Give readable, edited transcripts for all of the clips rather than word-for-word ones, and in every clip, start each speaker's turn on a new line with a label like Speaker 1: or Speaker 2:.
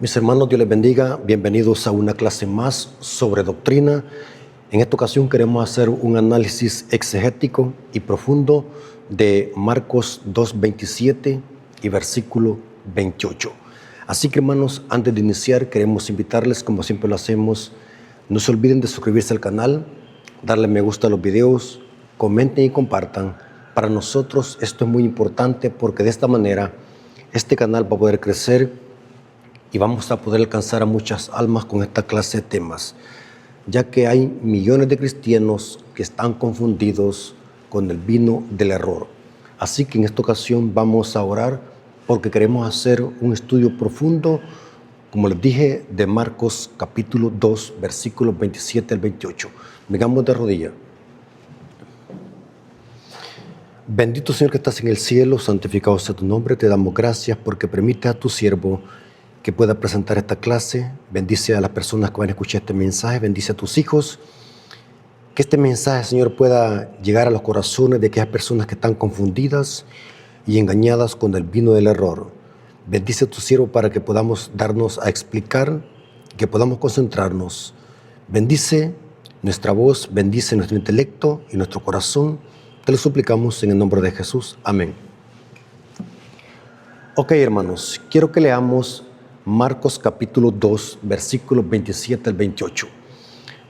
Speaker 1: Mis hermanos, Dios les bendiga. Bienvenidos a una clase más sobre doctrina. En esta ocasión queremos hacer un análisis exegético y profundo de Marcos 2:27 y versículo 28. Así que, hermanos, antes de iniciar, queremos invitarles, como siempre lo hacemos, no se olviden de suscribirse al canal, darle me gusta a los videos, comenten y compartan. Para nosotros esto es muy importante porque de esta manera este canal va a poder crecer y vamos a poder alcanzar a muchas almas con esta clase de temas, ya que hay millones de cristianos que están confundidos con el vino del error. Así que en esta ocasión vamos a orar porque queremos hacer un estudio profundo, como les dije, de Marcos capítulo 2, versículos 27 al 28. Vengamos de rodillas. Bendito Señor que estás en el cielo, santificado sea tu nombre. Te damos gracias porque permite a tu siervo que pueda presentar esta clase. Bendice a las personas que van a escuchar este mensaje, bendice a tus hijos. Que este mensaje, Señor, pueda llegar a los corazones de aquellas personas que están confundidas y engañadas con el vino del error. Bendice a tu siervo para que podamos darnos a explicar, que podamos concentrarnos. Bendice nuestra voz, bendice nuestro intelecto y nuestro corazón. Te lo suplicamos en el nombre de Jesús. Amén. Ok, hermanos, quiero que leamos Marcos capítulo 2, versículos 27 al 28.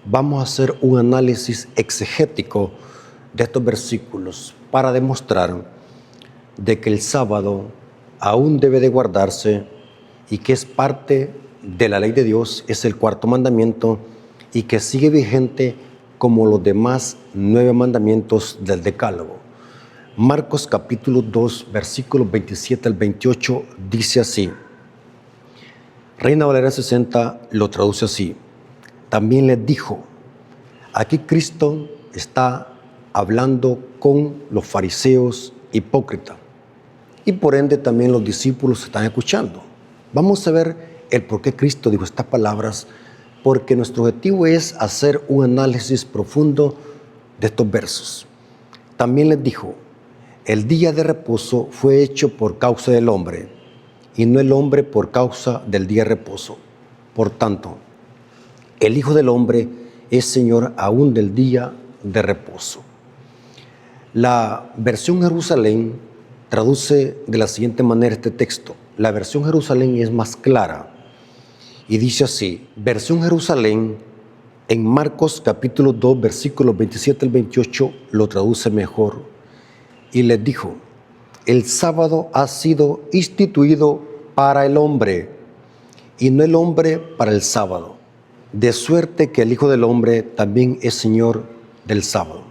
Speaker 1: Vamos a hacer un análisis exegético de estos versículos para demostrar de que el sábado aún debe de guardarse y que es parte de la ley de Dios, es el cuarto mandamiento y que sigue vigente como los demás 9 mandamientos del Decálogo. Marcos capítulo 2, versículos 27 al 28 dice así. Reina Valera 60 lo traduce así. También les dijo, aquí Cristo está hablando con los fariseos hipócritas y por ende también los discípulos están escuchando. Vamos a ver el por qué Cristo dijo estas palabras, porque nuestro objetivo es hacer un análisis profundo de estos versos. También les dijo, el día de reposo fue hecho por causa del hombre, y no el hombre por causa del día de reposo. Por tanto, el Hijo del Hombre es Señor aún del día de reposo. La versión Jerusalén traduce de la siguiente manera este texto. La versión Jerusalén es más clara y dice así, versión Jerusalén en Marcos capítulo 2, versículos 27 al 28 lo traduce mejor. Y les dijo, el sábado ha sido instituido para el hombre y no el hombre para el sábado, de suerte que el Hijo del Hombre también es Señor del sábado.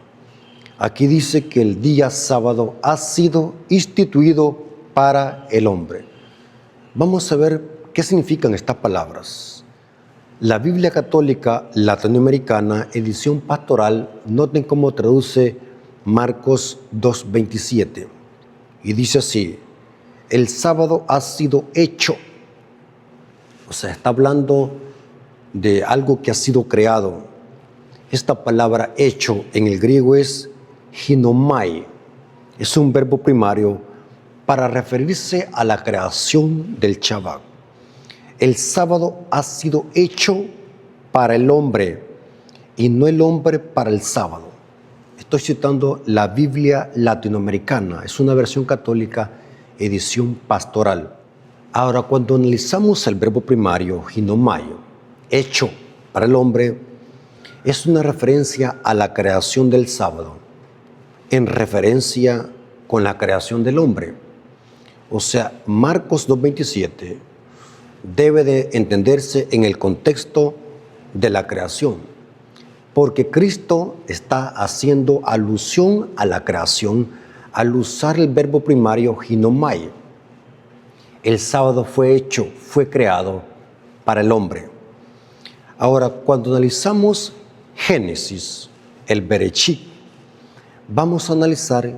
Speaker 1: Aquí dice que el día sábado ha sido instituido para el hombre. Vamos a ver qué significan estas palabras. La Biblia Católica Latinoamericana, edición pastoral, noten cómo traduce Marcos 2:27. Y dice así, el sábado ha sido hecho. O sea, está hablando de algo que ha sido creado. Esta palabra hecho en el griego es ginomai. Es un verbo primario para referirse a la creación del Shabbat. El sábado ha sido hecho para el hombre y no el hombre para el sábado. Estoy citando la Biblia Latinoamericana, es una versión católica, edición pastoral. Ahora, cuando analizamos el verbo primario, ginomai, hecho para el hombre, es una referencia a la creación del sábado, en referencia con la creación del hombre. O sea, Marcos 2:27 debe de entenderse en el contexto de la creación. Porque Cristo está haciendo alusión a la creación al usar el verbo primario ginomai. El sábado fue hecho, fue creado para el hombre. Ahora, cuando analizamos Génesis, el Bereshit, vamos a analizar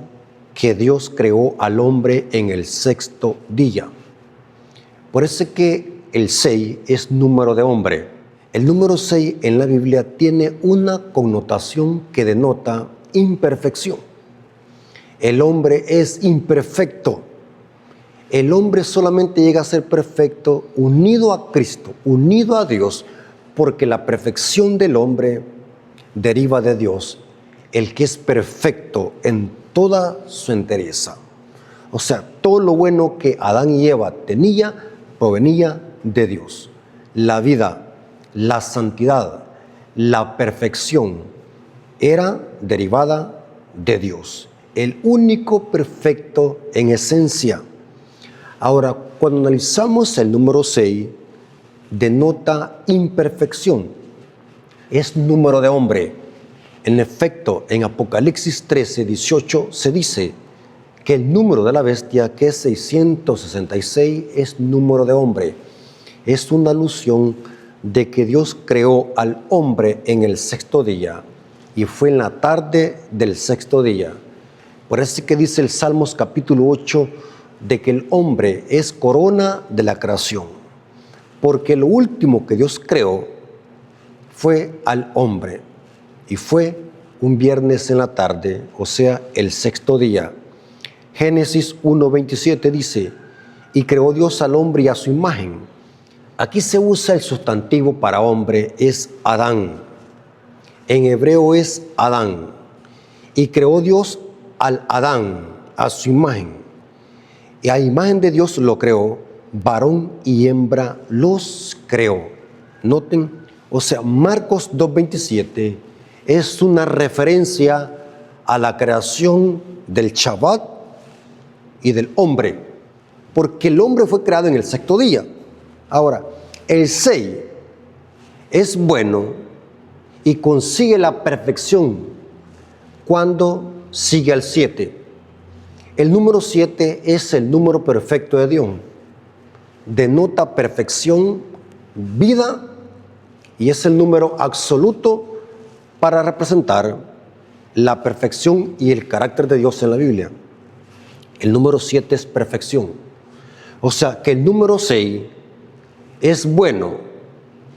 Speaker 1: que Dios creó al hombre en el 6º día. Por eso que el 6 es número de hombre. El número 6 en la Biblia tiene una connotación que denota imperfección. El hombre es imperfecto. El hombre solamente llega a ser perfecto unido a Cristo, unido a Dios, porque la perfección del hombre deriva de Dios, el que es perfecto en toda su entereza. O sea, todo lo bueno que Adán y Eva tenía provenía de Dios. La vida, la santidad, la perfección era derivada de Dios, el único perfecto en esencia. Ahora, cuando analizamos el número 6, denota imperfección, es número de hombre. En efecto, en Apocalipsis 13, 18 se dice que el número de la bestia, que es 666, es número de hombre. Es una alusión de que Dios creó al hombre en el sexto día y fue en la tarde del sexto día. Por eso es que dice el Salmos capítulo 8 de que el hombre es corona de la creación, porque lo último que Dios creó fue al hombre y fue un viernes en la tarde, o sea, el sexto día. Génesis 1:27 dice, y creó Dios al hombre y a su imagen. Aquí se usa el sustantivo para hombre, es Adán. En hebreo es Adán. Y creó Dios al Adán, a su imagen. Y a imagen de Dios lo creó, varón y hembra los creó. Noten, o sea, Marcos 2:27 es una referencia a la creación del Shabbat y del hombre, porque el hombre fue creado en el sexto día. Ahora, el 6 es bueno y consigue la perfección cuando sigue al 7. El número 7 es el número perfecto de Dios. Denota perfección, vida, y es el número absoluto para representar la perfección y el carácter de Dios en la Biblia. El número 7 es perfección. O sea que el número 6 es bueno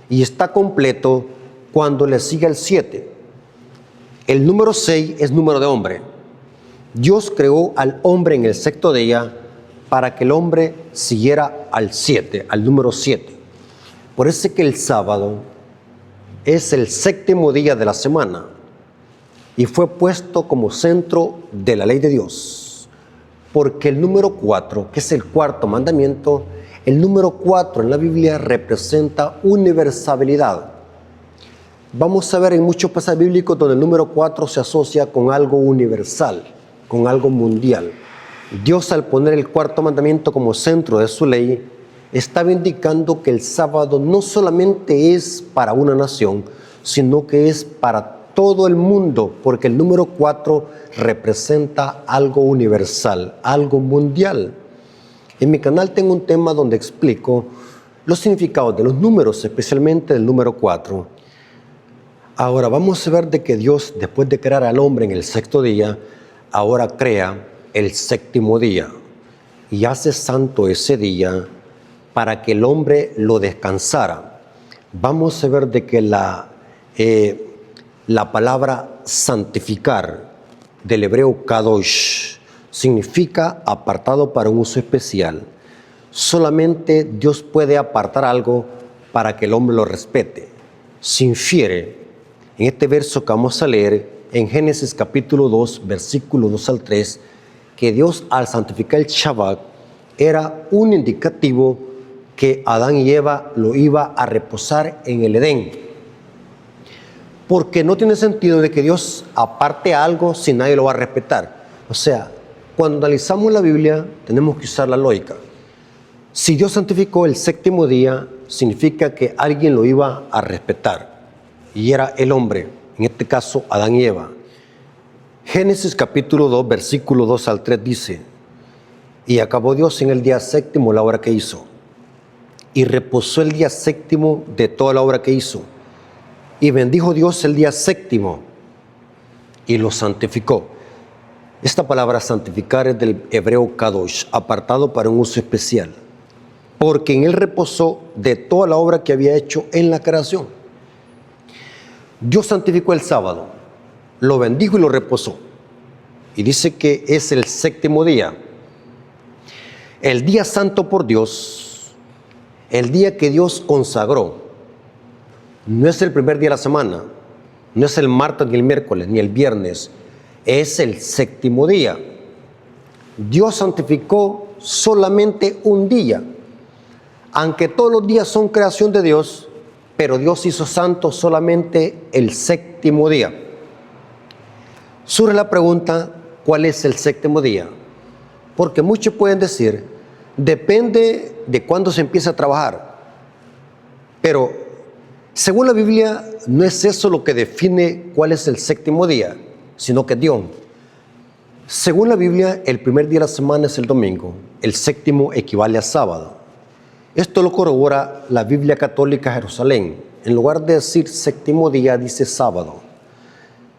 Speaker 1: y está completo cuando le sigue el 7. El número 6 es número de hombre. Dios creó al hombre en el sexto día para que el hombre siguiera al 7, al número 7. Por eso es que el sábado es el séptimo día de la semana y fue puesto como centro de la ley de Dios. Porque el número 4, que es el cuarto mandamiento, el número 4 en la Biblia representa universalidad. Vamos a ver en muchos pasajes bíblicos donde el número 4 se asocia con algo universal, con algo mundial. Dios, al poner el cuarto mandamiento como centro de su ley, estaba indicando que el sábado no solamente es para una nación, sino que es para todo el mundo, porque el número 4 representa algo universal, algo mundial. En mi canal tengo un tema donde explico los significados de los números, especialmente del número 4. Ahora vamos a ver de que Dios, después de crear al hombre en el sexto día, ahora crea el séptimo día y hace santo ese día para que el hombre lo descansara. Vamos a ver de que la palabra santificar del hebreo kadosh significa apartado para un uso especial. Solamente Dios puede apartar algo para que el hombre lo respete. Se infiere en este verso que vamos a leer en Génesis capítulo 2, versículo 2 al 3, que Dios al santificar el Shabbat era un indicativo que Adán y Eva lo iba a reposar en el Edén. Porque no tiene sentido de que Dios aparte algo si nadie lo va a respetar. O sea, cuando analizamos la Biblia tenemos que usar la lógica. Si Dios santificó el séptimo día, significa que alguien lo iba a respetar. Y era el hombre, en este caso Adán y Eva. Génesis capítulo 2, versículo 2 al 3 dice, y acabó Dios en el día séptimo la obra que hizo, y reposó el día séptimo de toda la obra que hizo, y bendijo Dios el día séptimo, y lo santificó. Esta palabra santificar es del hebreo kadosh, apartado para un uso especial, porque en él reposó de toda la obra que había hecho en la creación. Dios santificó el sábado, lo bendijo y lo reposó. Y dice que es el séptimo día. El día santo por Dios, el día que Dios consagró, no es el primer día de la semana, no es el martes, ni el miércoles, ni el viernes, es el séptimo día. Dios santificó solamente un día, aunque todos los días son creación de Dios, pero Dios hizo santo solamente el séptimo día. Surge la pregunta, ¿cuál es el séptimo día? Porque muchos pueden decir, depende de cuándo se empieza a trabajar. Pero según la Biblia, no es eso lo que define cuál es el séptimo día, sino que Dios. Según la Biblia, el primer día de la semana es el domingo, el séptimo equivale a sábado. Esto lo corrobora la Biblia Católica Jerusalén. En lugar de decir séptimo día, dice sábado.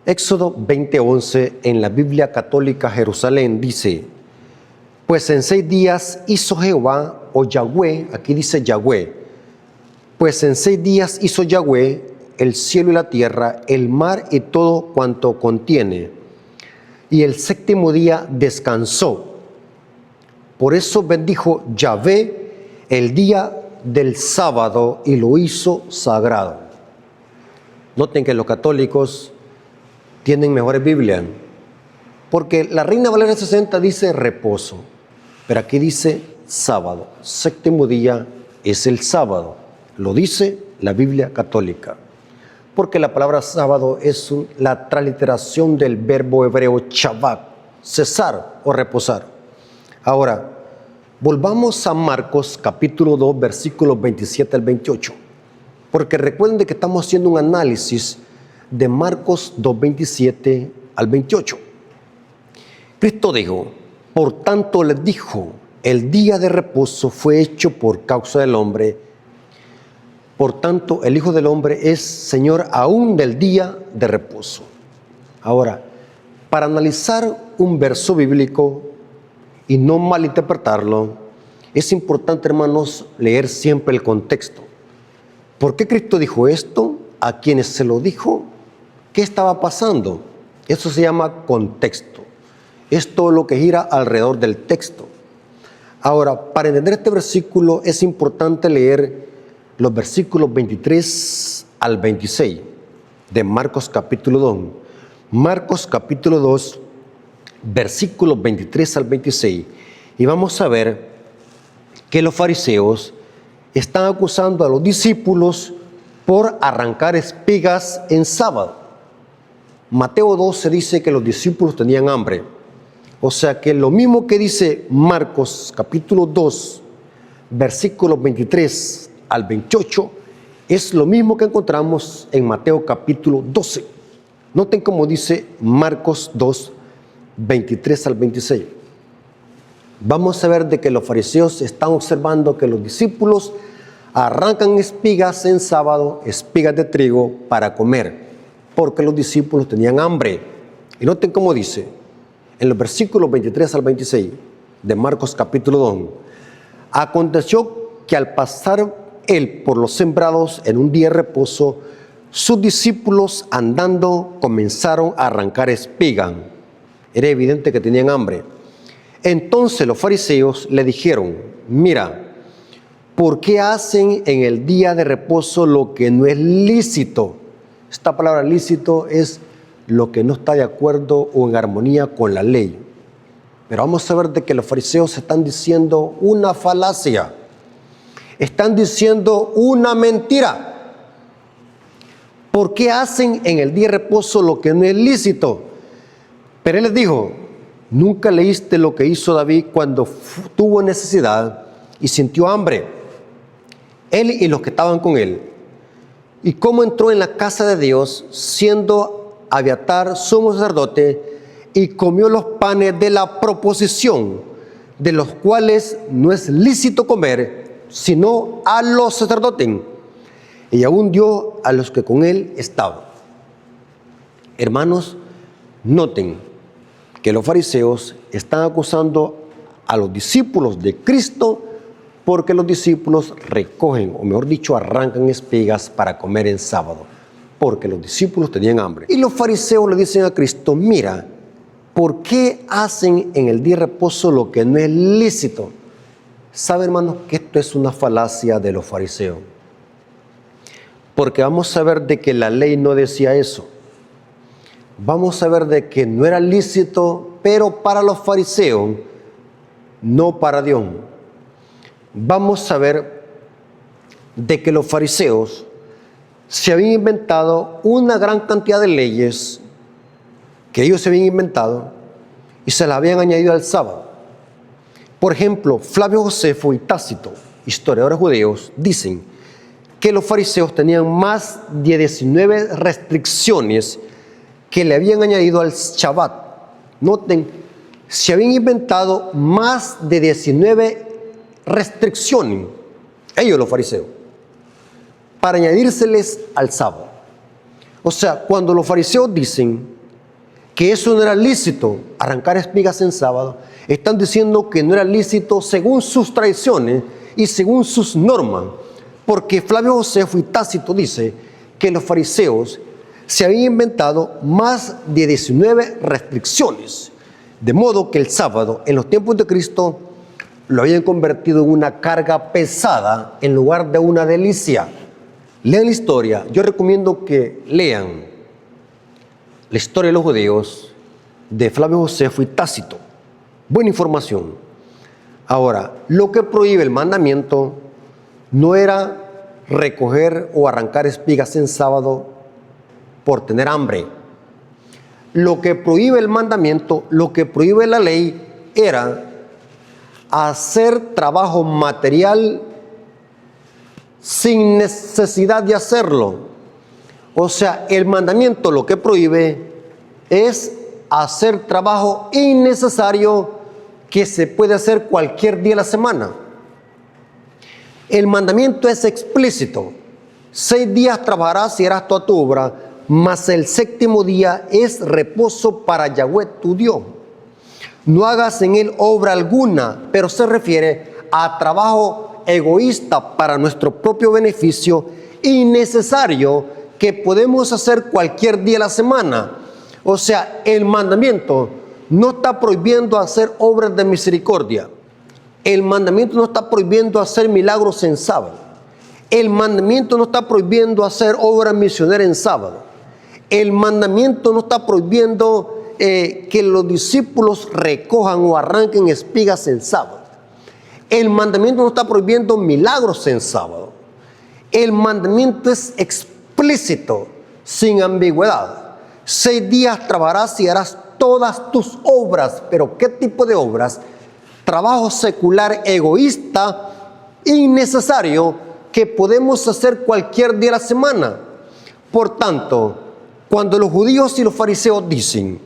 Speaker 1: Éxodo 20:11 en la Biblia Católica Jerusalén dice, pues en 6 días hizo Jehová, o Yahweh, aquí dice Yahweh, pues en 6 días hizo Yahweh el cielo y la tierra, el mar y todo cuanto contiene. Y el séptimo día descansó. Por eso bendijo Yahvé el día del sábado y lo hizo sagrado. Noten que los católicos tienen mejores Biblias, porque la Reina Valera 60 dice reposo, pero aquí dice sábado. Séptimo día es el sábado, lo dice la Biblia católica, porque la palabra sábado es la transliteración del verbo hebreo shabbat, cesar o reposar. Ahora, volvamos a Marcos capítulo 2, versículos 27 al 28, porque recuerden que estamos haciendo un análisis de Marcos 2, 27 al 28. Cristo dijo, por tanto les dijo, el día de reposo fue hecho por causa del hombre, por tanto el Hijo del Hombre es Señor aún del día de reposo. Ahora, para analizar un verso bíblico y no malinterpretarlo, es importante, hermanos, leer siempre el contexto. ¿Por qué Cristo dijo esto? ¿A quienes se lo dijo? ¿Qué estaba pasando? Eso se llama contexto. Es todo lo que gira alrededor del texto. Ahora, para entender este versículo es importante leer los versículos 23 al 26 de Marcos capítulo 2. Marcos capítulo 2, versículos 23 al 26. Y vamos a ver que los fariseos están acusando a los discípulos por arrancar espigas en sábado. Mateo 12 dice que los discípulos tenían hambre. O sea que lo mismo que dice Marcos capítulo 2, versículos 23 al 28, es lo mismo que encontramos en Mateo capítulo 12. Noten cómo dice Marcos 2, 23 al 26. Vamos a ver de que los fariseos están observando que los discípulos arrancan espigas en sábado, espigas de trigo para comer, porque los discípulos tenían hambre. Y noten cómo dice, en los versículos 23 al 26 de Marcos capítulo 2, aconteció que al pasar él por los sembrados en un día de reposo, sus discípulos andando comenzaron a arrancar espigas. Era evidente que tenían hambre. Entonces los fariseos le dijeron, mira, ¿por qué hacen en el día de reposo lo que no es lícito? Esta palabra lícito es lo que no está de acuerdo o en armonía con la ley. Pero vamos a ver de que los fariseos están diciendo una falacia. Están diciendo una mentira. ¿Por qué hacen en el día de reposo lo que no es lícito? Pero él les dijo, ¿nunca leíste lo que hizo David cuando tuvo necesidad y sintió hambre? Él y los que estaban con él. Y cómo entró en la casa de Dios siendo Abiatar sumo sacerdote y comió los panes de la proposición, de los cuales no es lícito comer, sino a los sacerdotes, y aún dio a los que con él estaban. Hermanos, noten que los fariseos están acusando a los discípulos de Cristo porque los discípulos recogen, o mejor dicho, arrancan espigas para comer en sábado, porque los discípulos tenían hambre. Y los fariseos le dicen a Cristo, mira, ¿por qué hacen en el día de reposo lo que no es lícito? ¿Sabe, hermanos, que esto es una falacia de los fariseos? Porque vamos a ver de que la ley no decía eso. Vamos a ver de que no era lícito, pero para los fariseos, no para Dios. Vamos a ver de que los fariseos se habían inventado una gran cantidad de leyes que ellos se habían inventado y se las habían añadido al sábado. Por ejemplo, Flavio Josefo y Tácito, historiadores judíos, dicen que los fariseos tenían más de 19 restricciones que le habían añadido al Shabbat. Noten, se habían inventado más de 19 restricciones, ellos los fariseos, para añadírseles al sábado. O sea, cuando los fariseos dicen que eso no era lícito, arrancar espigas en sábado, están diciendo que no era lícito según sus tradiciones y según sus normas, porque Flavio Josefo y Tácito dice que los fariseos se habían inventado más de 19 restricciones, de modo que el sábado en los tiempos de Cristo lo habían convertido en una carga pesada en lugar de una delicia. Lean la historia. Yo recomiendo que lean la historia de los judíos de Flavio Josefo y Tácito. Buena información. Ahora, lo que prohíbe el mandamiento no era recoger o arrancar espigas en sábado por tener hambre. Lo que prohíbe el mandamiento, lo que prohíbe la ley, era hacer trabajo material sin necesidad de hacerlo. O sea, el mandamiento lo que prohíbe es hacer trabajo innecesario que se puede hacer cualquier día de la semana. El mandamiento es explícito. 6 días trabajarás y harás toda tu obra, mas el 7º día es reposo para Yahweh tu Dios. No hagas en él obra alguna, pero se refiere a trabajo egoísta para nuestro propio beneficio, innecesario, que podemos hacer cualquier día de la semana. O sea, el mandamiento no está prohibiendo hacer obras de misericordia. El mandamiento no está prohibiendo hacer milagros en sábado. El mandamiento no está prohibiendo hacer obras misioneras en sábado. El mandamiento no está prohibiendo que los discípulos recojan o arranquen espigas en sábado. El mandamiento no está prohibiendo milagros en sábado. El mandamiento es explícito, sin ambigüedad. 6 días trabajarás y harás todas tus obras. ¿Pero qué tipo de obras? Trabajo secular, egoísta, innecesario, que podemos hacer cualquier día de la semana. Por tanto, cuando los judíos y los fariseos dicen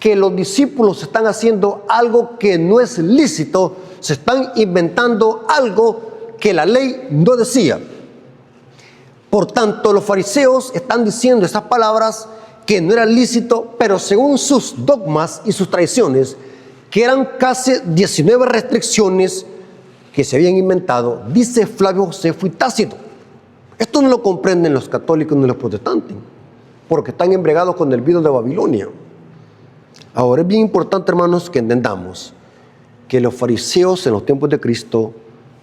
Speaker 1: que los discípulos están haciendo algo que no es lícito, se están inventando algo que la ley no decía. Por tanto, los fariseos están diciendo estas palabras que no era lícito, pero según sus dogmas y sus tradiciones, que eran casi 19 restricciones que se habían inventado, dice Flavio Josefo y Tácito. Esto no lo comprenden los católicos ni los protestantes, porque están embregados con el vino de Babilonia. Ahora es bien importante, hermanos, que entendamos que los fariseos en los tiempos de Cristo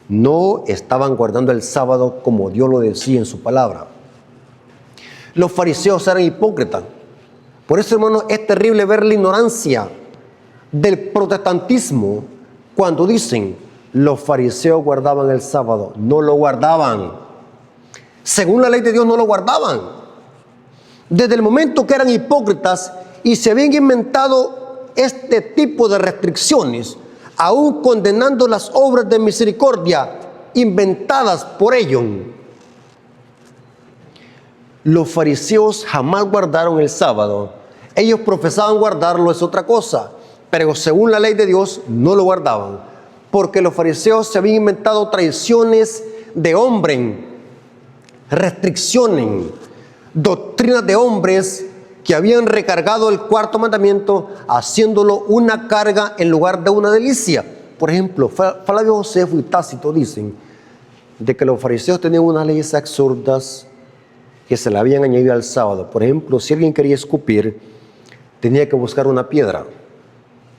Speaker 1: no estaban guardando el sábado como Dios lo decía en su palabra. Los fariseos eran hipócritas. Por eso, hermanos, es terrible ver la ignorancia del protestantismo cuando dicen los fariseos guardaban el sábado. No lo guardaban. Según la ley de Dios no lo guardaban. Desde el momento que eran hipócritas y se habían inventado este tipo de restricciones, aún condenando las obras de misericordia inventadas por ellos, los fariseos jamás guardaron el sábado. Ellos profesaban guardarlo, es otra cosa, pero según la ley de Dios no lo guardaban, porque los fariseos se habían inventado tradiciones de hombre, restricciones, doctrinas de hombres que habían recargado el 4º mandamiento, haciéndolo una carga en lugar de una delicia. Por ejemplo, Flavio Josefo y Tácito dicen de que los fariseos tenían unas leyes absurdas que se le habían añadido al sábado. Por ejemplo, si alguien quería escupir, tenía que buscar una piedra,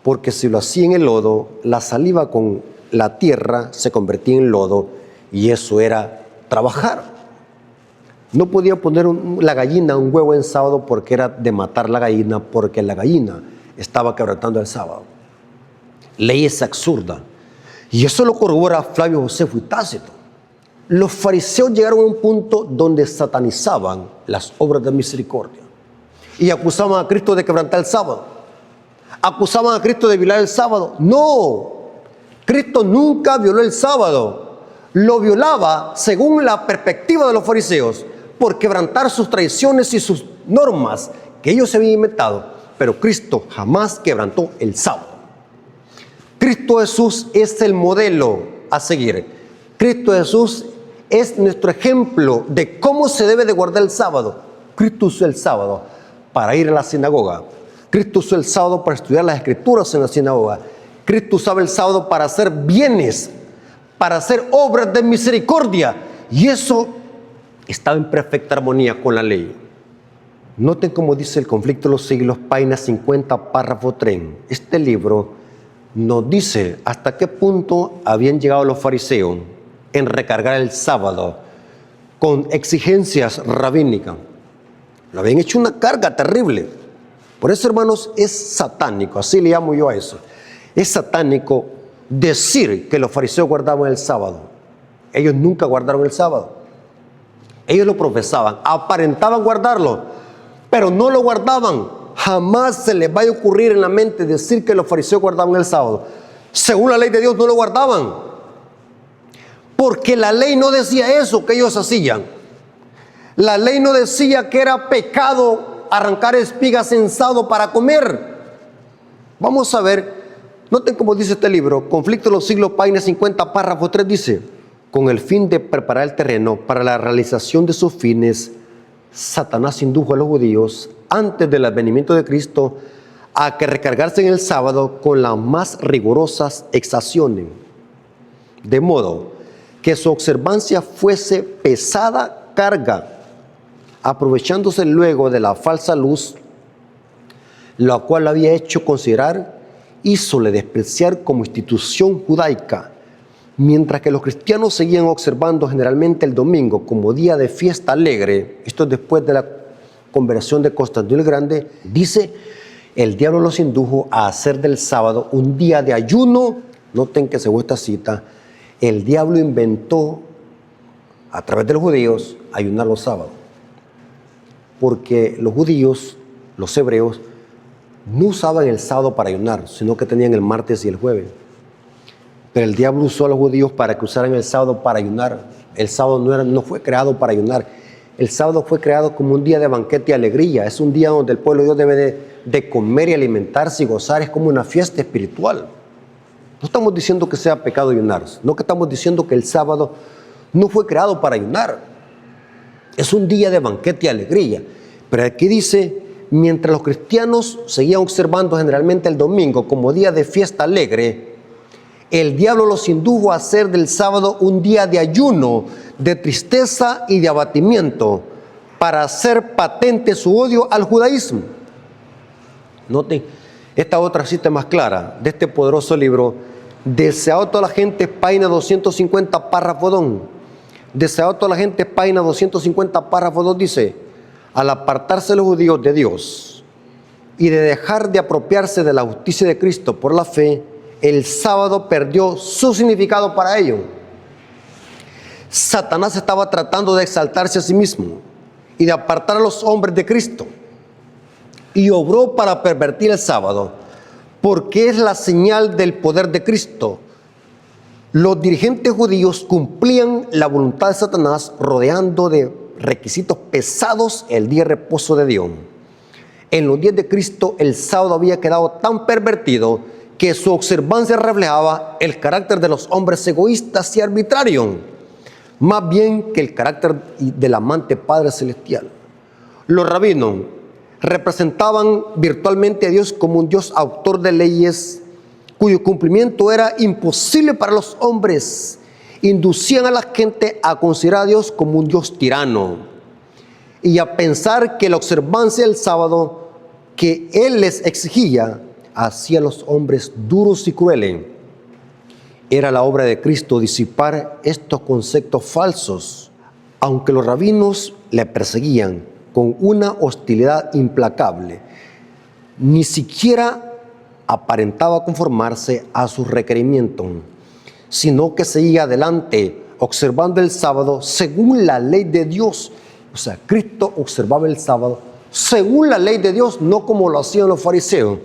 Speaker 1: porque si lo hacía en el lodo, la saliva con la tierra se convertía en lodo y eso era trabajar. No podía poner la gallina un huevo en sábado porque era de matar la gallina, porque la gallina estaba quebrantando el sábado. Leyes absurdas. Y eso lo corrobora Flavio Josefo y Tácito. Los fariseos llegaron a un punto donde satanizaban las obras de misericordia y acusaban a Cristo de quebrantar el sábado. Acusaban a Cristo de violar el sábado. No, Cristo nunca violó el sábado. Lo violaba según la perspectiva de los fariseos por quebrantar sus tradiciones y sus normas que ellos se habían inventado. Pero Cristo jamás quebrantó el sábado. Cristo Jesús es el modelo a seguir. Cristo Jesús es nuestro ejemplo de cómo se debe de guardar el sábado. Cristo usó el sábado para ir a la sinagoga. Cristo usó el sábado para estudiar las escrituras en la sinagoga. Cristo usaba el sábado para hacer bienes, para hacer obras de misericordia. Y eso estaba en perfecta armonía con la ley. Noten cómo dice el Conflicto de los Siglos, página 50, párrafo 3. Este libro nos dice hasta qué punto habían llegado los fariseos en recargar el sábado con exigencias rabínicas. Lo habían hecho una carga terrible. Por eso, hermanos, es satánico, así le llamo yo a eso. Es satánico decir que los fariseos guardaban el sábado. Ellos nunca guardaron el sábado. Ellos lo profesaban, aparentaban guardarlo, pero no lo guardaban. Jamás se les va a ocurrir en la mente decir que los fariseos guardaban el sábado. Según la ley de Dios no lo guardaban. Porque la ley no decía eso que ellos hacían. La ley no decía que era pecado arrancar espigas en sábado para comer. Vamos a ver, noten cómo dice este libro, Conflicto de los Siglos, página 50, párrafo 3, dice: con el fin de preparar el terreno para la realización de sus fines, Satanás indujo a los judíos, antes del advenimiento de Cristo, a que recargarse en el sábado con las más rigurosas exacciones, de modo que su observancia fuese pesada carga, aprovechándose luego de la falsa luz, la cual lo había hecho considerar, hízole despreciar como institución judaica, mientras que los cristianos seguían observando generalmente el domingo como día de fiesta alegre. Esto es después de la conversión de Constantino el Grande. Dice, el diablo los indujo a hacer del sábado un día de ayuno. Noten que según esta cita, el diablo inventó a través de los judíos ayunar los sábados, porque los judíos, los hebreos, no usaban el sábado para ayunar, sino que tenían el martes y el jueves. Pero el diablo usó a los judíos para que usaran el sábado para ayunar. El sábado no fue creado para ayunar. El sábado fue creado como un día de banquete y alegría. Es un día donde el pueblo de Dios debe de comer y alimentarse y gozar. Es como una fiesta espiritual. No estamos diciendo que sea pecado ayunar, no que estamos diciendo que el sábado no fue creado para ayunar. Es un día de banquete y alegría. Pero aquí dice, mientras los cristianos seguían observando generalmente el domingo como día de fiesta alegre, el diablo los indujo a hacer del sábado un día de ayuno, de tristeza y de abatimiento, para hacer patente su odio al judaísmo. Noten esta otra cita más clara de este poderoso libro, Deseado toda la gente, página 250, párrafo 2. Deseado toda la gente, página 250, párrafo 2, dice: al apartarse los judíos de Dios y de dejar de apropiarse de la justicia de Cristo por la fe, el sábado perdió su significado para ellos. Satanás estaba tratando de exaltarse a sí mismo y de apartar a los hombres de Cristo, y obró para pervertir el sábado, porque es la señal del poder de Cristo. Los dirigentes judíos cumplían la voluntad de Satanás, rodeando de requisitos pesados el día de reposo de Dios. En los días de Cristo, el sábado había quedado tan pervertido que su observancia reflejaba el carácter de los hombres egoístas y arbitrarios, más bien que el carácter del amante Padre Celestial. Los rabinos representaban virtualmente a Dios como un Dios autor de leyes cuyo cumplimiento era imposible para los hombres. Inducían a la gente a considerar a Dios como un Dios tirano y a pensar que la observancia del sábado que Él les exigía hacía a los hombres duros y crueles. Era la obra de Cristo disipar estos conceptos falsos, aunque los rabinos le perseguían con una hostilidad implacable. Ni siquiera aparentaba conformarse a sus requerimientos, sino que seguía adelante, observando el sábado según la ley de Dios. O sea, Cristo observaba el sábado según la ley de Dios, no como lo hacían los fariseos.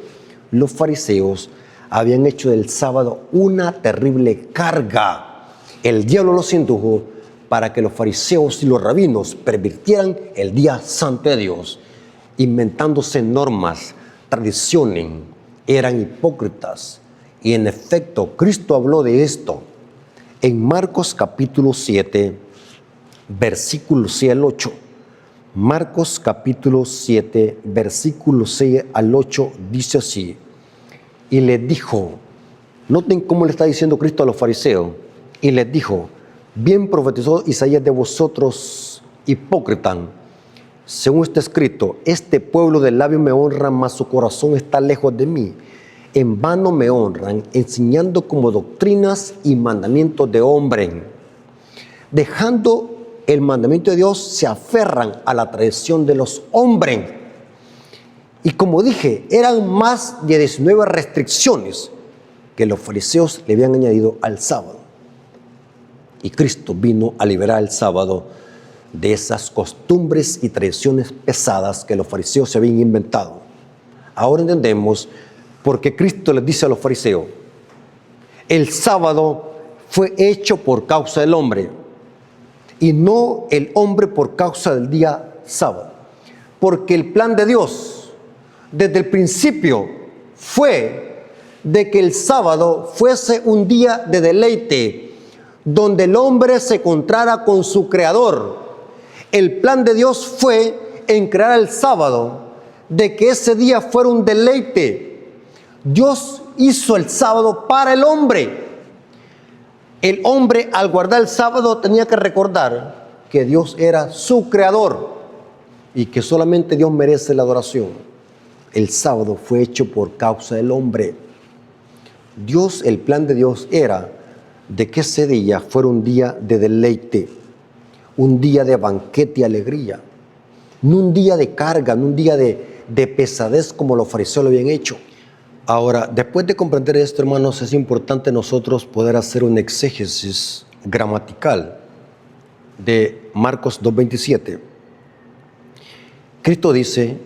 Speaker 1: Los fariseos habían hecho del sábado una terrible carga. El diablo los indujo para que los fariseos y los rabinos pervirtieran el día santo de Dios, inventándose normas, tradiciones. Eran hipócritas. Y en efecto, Cristo habló de esto en Marcos capítulo 7, versículos 6 al 8. Marcos capítulo 7, versículos 6 al 8 dice así. Y les dijo, noten cómo le está diciendo Cristo a los fariseos. Y les dijo, bien profetizó Isaías de vosotros, hipócritas, según está escrito, este pueblo de labios me honra, mas su corazón está lejos de mí. En vano me honran, enseñando como doctrinas y mandamientos de hombre. Dejando el mandamiento de Dios, se aferran a la tradición de los hombres. Y como dije, eran más de 19 restricciones que los fariseos le habían añadido al sábado. Y Cristo vino a liberar el sábado de esas costumbres y tradiciones pesadas que los fariseos se habían inventado. Ahora entendemos por qué Cristo les dice a los fariseos, el sábado fue hecho por causa del hombre y no el hombre por causa del día sábado. Porque el plan de Dios desde el principio fue de que el sábado fuese un día de deleite, donde el hombre se encontrara con su Creador. El plan de Dios fue en crear el sábado, de que ese día fuera un deleite. Dios hizo el sábado para el hombre. El hombre, al guardar el sábado, tenía que recordar que Dios era su Creador y que solamente Dios merece la adoración. El sábado fue hecho por causa del hombre. Dios, el plan de Dios era de que ese día fuera un día de deleite, un día de banquete y alegría, no un día de carga, no un día de pesadez como los fariseos lo habían hecho. Ahora, después de comprender esto, hermanos, es importante nosotros poder hacer un exégesis gramatical de Marcos 2:27. Cristo dice,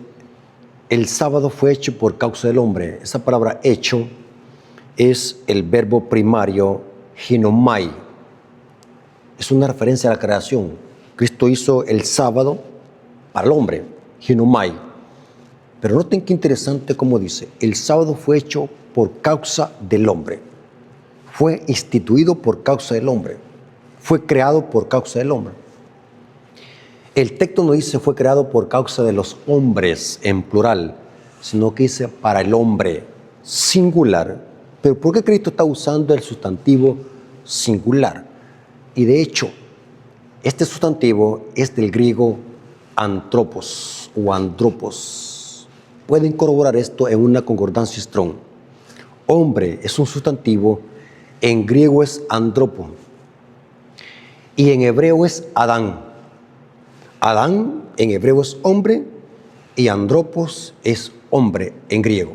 Speaker 1: el sábado fue hecho por causa del hombre. Esa palabra hecho es el verbo primario ginomai. Es una referencia a la creación. Cristo hizo el sábado para el hombre, ginomai. Pero noten qué interesante cómo dice, el sábado fue hecho por causa del hombre. Fue instituido por causa del hombre. Fue creado por causa del hombre. El texto no dice fue creado por causa de los hombres en plural, sino que dice para el hombre singular. Pero ¿por qué Cristo está usando el sustantivo singular? Y de hecho, este sustantivo es del griego antropos o andropos. Pueden corroborar esto en una concordancia Strong. Hombre es un sustantivo, en griego es andropo y en hebreo es Adán. Adán en hebreo es hombre y andropos es hombre en griego.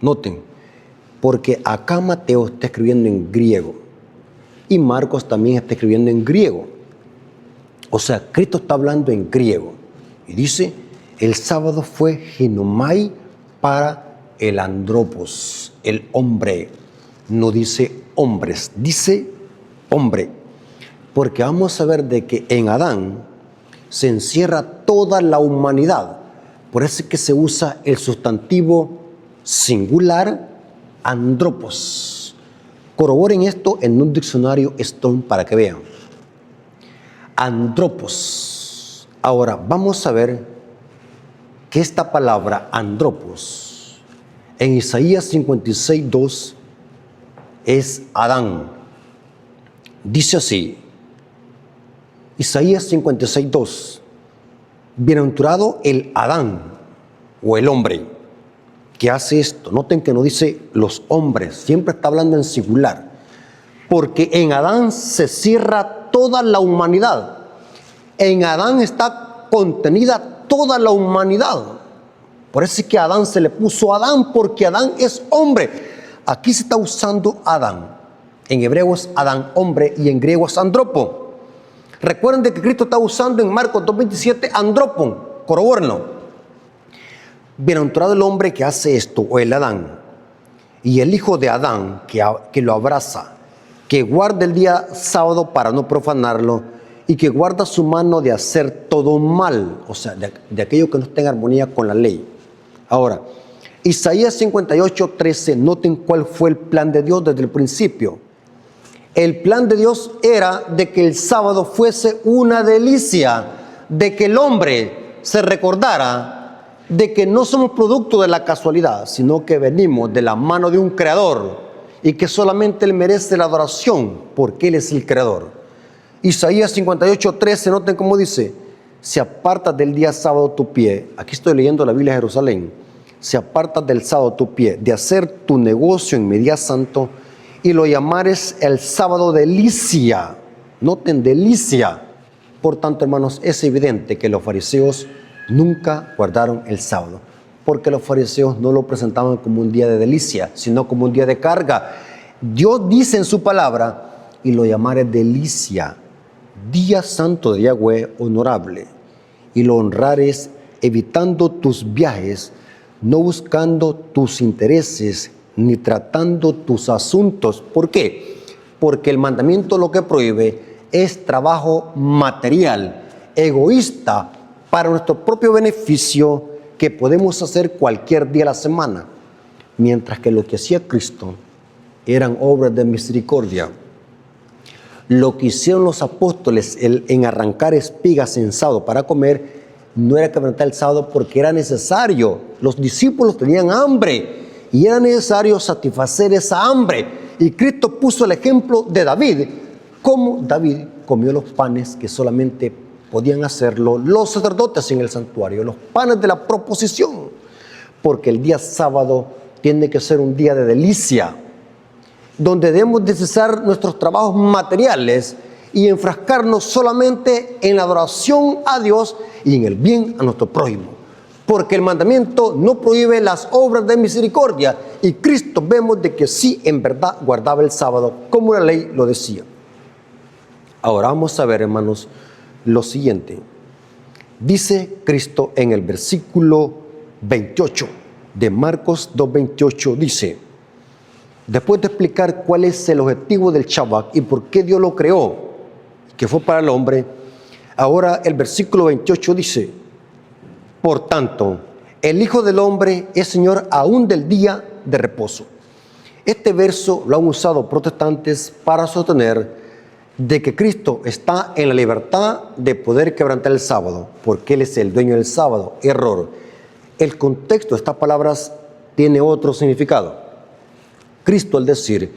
Speaker 1: Noten, porque acá Mateo está escribiendo en griego y Marcos también está escribiendo en griego. O sea, Cristo está hablando en griego y dice, el sábado fue ginomai para el andropos, el hombre. No dice hombres, dice hombre. Porque vamos a ver de que en Adán se encierra toda la humanidad. Por eso es que se usa el sustantivo singular andropos. Corroboren esto en un diccionario Strong para que vean. Andropos. Ahora vamos a ver que esta palabra andropos en Isaías 56:2 es Adán. Dice así, Isaías 56:2, bienaventurado el Adán o el hombre que hace esto. Noten que no dice los hombres, siempre está hablando en singular. porque en Adán se cierra toda la humanidad. En Adán está contenida toda la humanidad. Por eso es que a Adán se le puso Adán, porque Adán es hombre. Aquí se está usando Adán. En hebreo es Adán, hombre, y en griego es andropo. Recuerden de que Cristo está usando en Marcos 2:27 andropon, corobórno. Bienaventurado el hombre que hace esto, o el Adán, y el hijo de Adán que lo abraza, que guarda el día sábado para no profanarlo, y que guarda su mano de hacer todo mal, o sea, de aquello que no esté en armonía con la ley. Ahora, Isaías 58:13, noten cuál fue el plan de Dios desde el principio. El plan de Dios era de que el sábado fuese una delicia, de que el hombre se recordara de que no somos producto de la casualidad, sino que venimos de la mano de un creador y que solamente Él merece la adoración porque Él es el creador. Isaías 58:13, noten cómo dice: si apartas del día sábado tu pie, aquí estoy leyendo la Biblia de Jerusalén, si apartas del sábado tu pie de hacer tu negocio en mi día santo y lo llamares el sábado delicia, noten delicia. Por tanto, hermanos, es evidente que los fariseos nunca guardaron el sábado, porque los fariseos no lo presentaban como un día de delicia, sino como un día de carga. Dios dice en su palabra: y lo llamaré delicia, día santo de Yahweh honorable, y lo honrares evitando tus viajes, no buscando tus intereses, ni tratando tus asuntos. ¿Por qué? Porque el mandamiento lo que prohíbe es trabajo material, egoísta, para nuestro propio beneficio, que podemos hacer cualquier día de la semana, mientras que lo que hacía Cristo eran obras de misericordia. Lo que hicieron los apóstoles en arrancar espigas en sábado para comer, no era quebrantar el sábado porque era necesario. Los discípulos tenían hambre y era necesario satisfacer esa hambre. Y Cristo puso el ejemplo de David, cómo David comió los panes que solamente podían hacerlo los sacerdotes en el santuario, los panes de la proposición, porque el día sábado tiene que ser un día de delicia, donde debemos de cesar nuestros trabajos materiales y enfrascarnos solamente en la adoración a Dios y en el bien a nuestro prójimo, porque el mandamiento no prohíbe las obras de misericordia, y Cristo vemos de que sí, en verdad, guardaba el sábado, como la ley lo decía. Ahora vamos a ver, hermanos, lo siguiente. Dice Cristo en el versículo 28 de Marcos 2:28, dice, después de explicar cuál es el objetivo del Shabbat y por qué Dios lo creó, que fue para el hombre, ahora el versículo 28 dice: por tanto, el Hijo del Hombre es Señor aún del día de reposo. Este verso lo han usado protestantes para sostener de que Cristo está en la libertad de poder quebrantar el sábado, porque Él es el dueño del sábado. Error. El contexto de estas palabras tiene otro significado. Cristo, al decir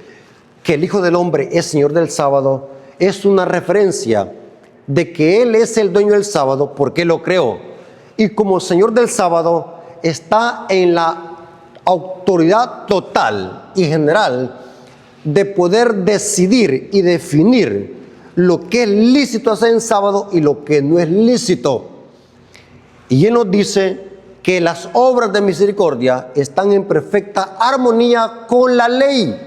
Speaker 1: que el Hijo del Hombre es Señor del sábado, es una referencia de que Él es el dueño del sábado porque Él lo creó. Y como Señor del sábado está en la autoridad total y general de poder decidir y definir lo que es lícito hacer en sábado y lo que no es lícito. Y Él nos dice que las obras de misericordia están en perfecta armonía con la ley.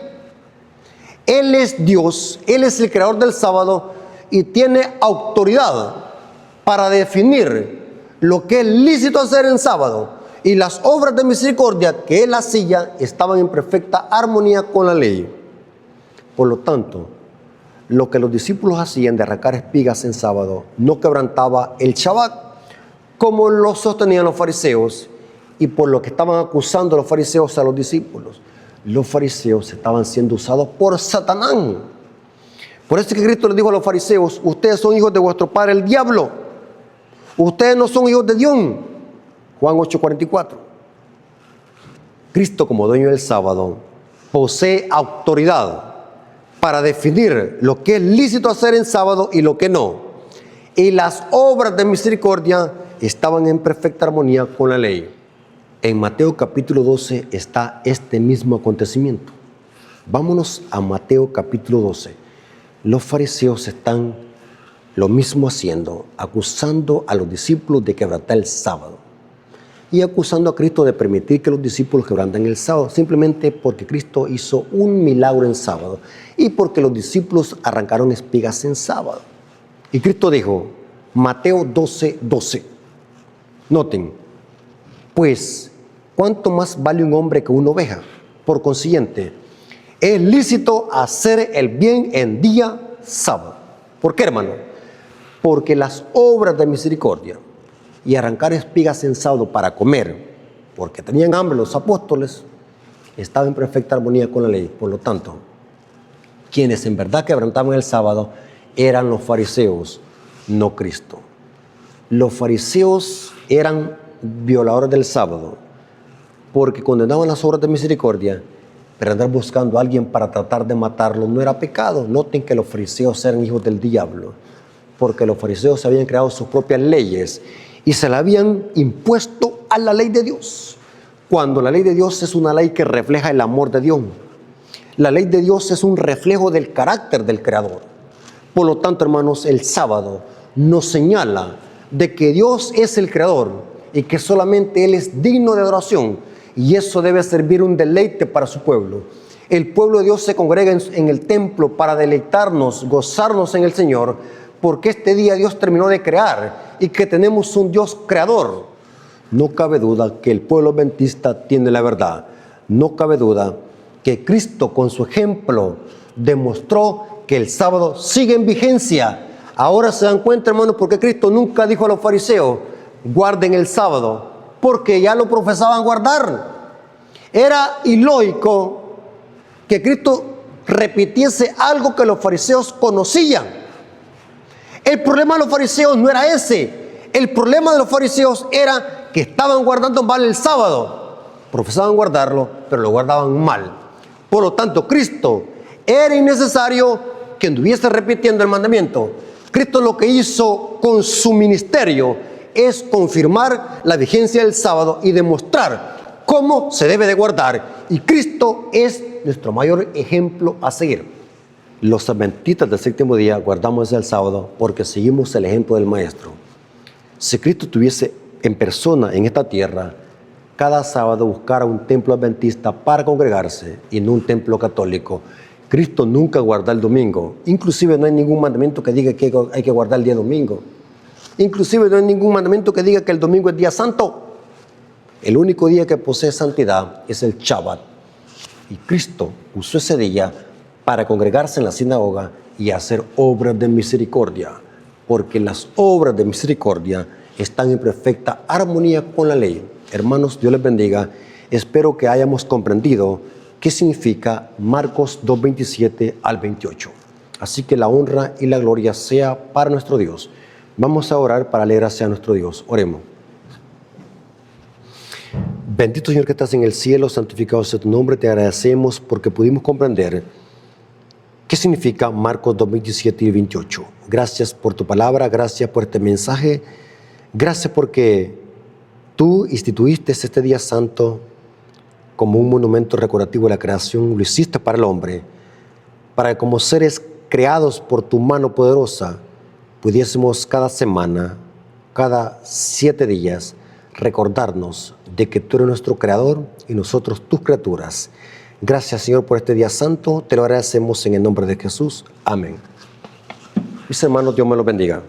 Speaker 1: Él es Dios, Él es el creador del sábado y tiene autoridad para definir lo que es lícito hacer en sábado. Y las obras de misericordia que Él hacía estaban en perfecta armonía con la ley. Por lo tanto, lo que los discípulos hacían de arrancar espigas en sábado no quebrantaba el Shabbat, como lo sostenían los fariseos, y por lo que estaban acusando los fariseos a los discípulos. Los fariseos estaban siendo usados por Satanás. Por eso es que Cristo les dijo a los fariseos: ustedes son hijos de vuestro padre el diablo, ustedes no son hijos de Dios. Juan 8:44. Cristo, como dueño del sábado, posee autoridad para definir lo que es lícito hacer en sábado y lo que no. Y las obras de misericordia estaban en perfecta armonía con la ley. En Mateo capítulo 12 está este mismo acontecimiento. Vámonos a Mateo capítulo 12. Los fariseos están lo mismo haciendo, acusando a los discípulos de quebrantar el sábado y acusando a Cristo de permitir que los discípulos quebranten el sábado, simplemente porque Cristo hizo un milagro en sábado y porque los discípulos arrancaron espigas en sábado. Y Cristo dijo, Mateo 12:12, noten, pues, ¿cuánto más vale un hombre que una oveja? Por consiguiente, es lícito hacer el bien en día sábado. ¿Por qué, hermano? Porque las obras de misericordia y arrancar espigas en sábado para comer, porque tenían hambre los apóstoles, estaban en perfecta armonía con la ley. Por lo tanto, quienes en verdad quebrantaban el sábado eran los fariseos, no Cristo. Los fariseos eran violadores del sábado, porque condenaban las obras de misericordia, pero andar buscando a alguien para tratar de matarlo no era pecado. Noten que los fariseos eran hijos del diablo, porque los fariseos habían creado sus propias leyes y se la habían impuesto a la ley de Dios, cuando la ley de Dios es una ley que refleja el amor de Dios. La ley de Dios es un reflejo del carácter del Creador. Por lo tanto, hermanos, el sábado nos señala de que Dios es el Creador y que solamente Él es digno de adoración, y eso debe servir un deleite para su pueblo. El pueblo de Dios se congrega en el templo para deleitarnos, gozarnos en el Señor, porque este día Dios terminó de crear y que tenemos un Dios creador. No cabe duda que el pueblo adventista tiene la verdad. No cabe duda que Cristo con su ejemplo demostró que el sábado sigue en vigencia. Ahora se dan cuenta, hermanos, porque Cristo nunca dijo a los fariseos, guarden el sábado, porque ya lo profesaban guardar. Era ilógico que Cristo repitiese algo que los fariseos conocían. El problema de los fariseos no era ese. El problema de los fariseos era que estaban guardando mal el sábado. Profesaban guardarlo, pero lo guardaban mal. Por lo tanto, Cristo era innecesario que anduviese repitiendo el mandamiento. Cristo lo que hizo con su ministerio es confirmar la vigencia del sábado y demostrar cómo se debe de guardar. Y Cristo es nuestro mayor ejemplo a seguir. Los adventistas del séptimo día guardamos el sábado porque seguimos el ejemplo del Maestro. Si Cristo estuviese en persona en esta tierra, cada sábado buscara un templo adventista para congregarse y no un templo católico. Cristo nunca guarda el domingo. Inclusive no hay ningún mandamiento que diga que hay que guardar el día domingo. Inclusive no hay ningún mandamiento que diga que el domingo es día santo. El único día que posee santidad es el Shabbat. Y Cristo usó ese día para congregarse en la sinagoga y hacer obras de misericordia, porque las obras de misericordia están en perfecta armonía con la ley. Hermanos, Dios les bendiga. Espero que hayamos comprendido qué significa Marcos 2:27 al 28. Así que la honra y la gloria sea para nuestro Dios. Vamos a orar para leer hacia nuestro Dios. Oremos. Bendito Señor que estás en el cielo, santificado sea tu nombre. Te agradecemos porque pudimos comprender qué significa Marcos 2:27 y 28. Gracias por tu palabra, gracias por este mensaje. Gracias porque tú instituiste este día santo como un monumento recordativo de la creación. Lo hiciste para el hombre, para que como seres creados por tu mano poderosa pudiésemos cada semana, cada 7 días, recordarnos de que tú eres nuestro creador y nosotros tus criaturas. Gracias, Señor, por este día santo. Te lo agradecemos en el nombre de Jesús. Amén. Mis hermanos, Dios me los bendiga.